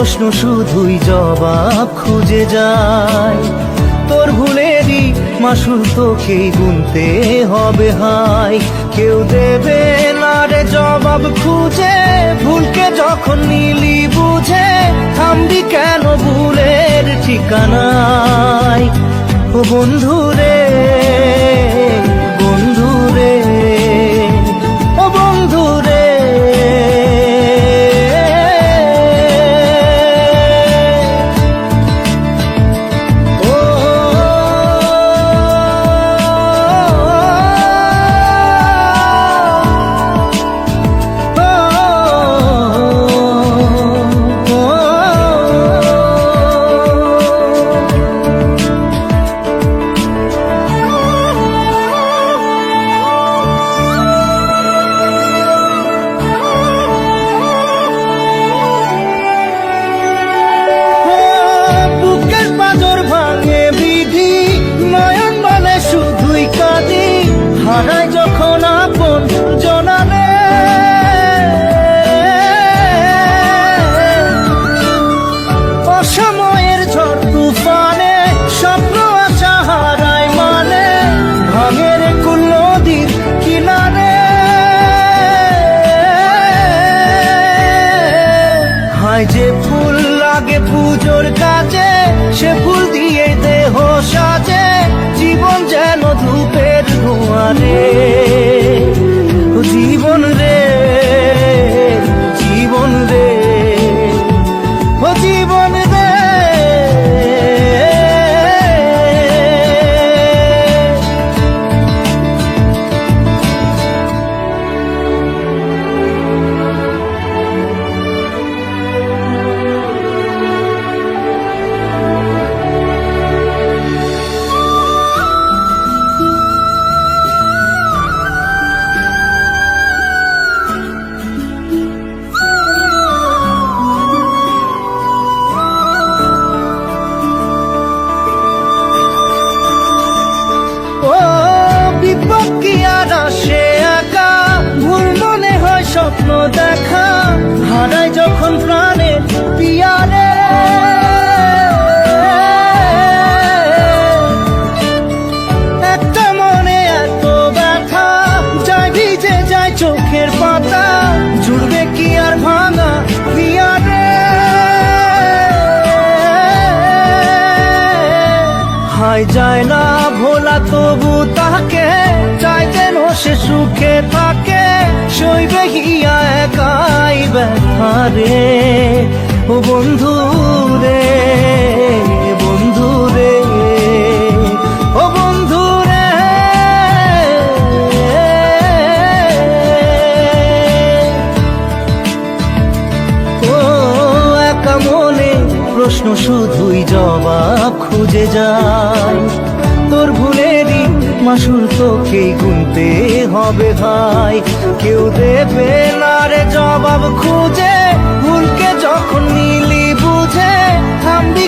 প্রশ্ন শুধুই জবাব খুঁজে যায়। তোর ভুলেরই মাসুল তোকেই গুনতে হবে হাই। কেউ দেবে না রে জবাব খুঁজে, ভুলকে যখন নিলি বুঝে থামবি কেন ভুলের ঠিকানায়। ও বন্ধু রে, বন্ধু রে, ও বন্ধু রে। হারায় যখন আপন জনারে, অসময়ের ঝড় তুফানে স্বপ্ন আশা হারায় মানে, ভাঙের কুল নদীর কিনারে। হায় যে ফুল লাগে পুজোর কাজে, সে ফুল দিয়ে দেহ সাজে, জীবন যেন ধূপের ধোঁয়ারে। ও জীবন রে, জীবন রে, ও জীবন রে। স্বপ্ন দেখা হারায় যখন প্রাণে পিয়ারে, একটা মনে এত ব্যথা যায় ভিজে যায় চোখের পাতা, জুড়বে কি আর ভাঙা পিয়ারে। হায় যায় না ভোলা তবু তাকে চাই যেন সে সুখে থাকে, সইবে গিয়া একাই ব্যথা রে। ও বন্ধু রে, বন্ধু রে, ও বন্ধু রে। ও একা মনে প্রশ্ন শুধুই জবাব খুঁজে যায়। তোর ভুলেরই মাসুল তোকেই গুনতে হবে ভাই। কেউ দেবে না রে জবাব খুঁজে, ভুলকে যখন নিলি বুঝে থামবি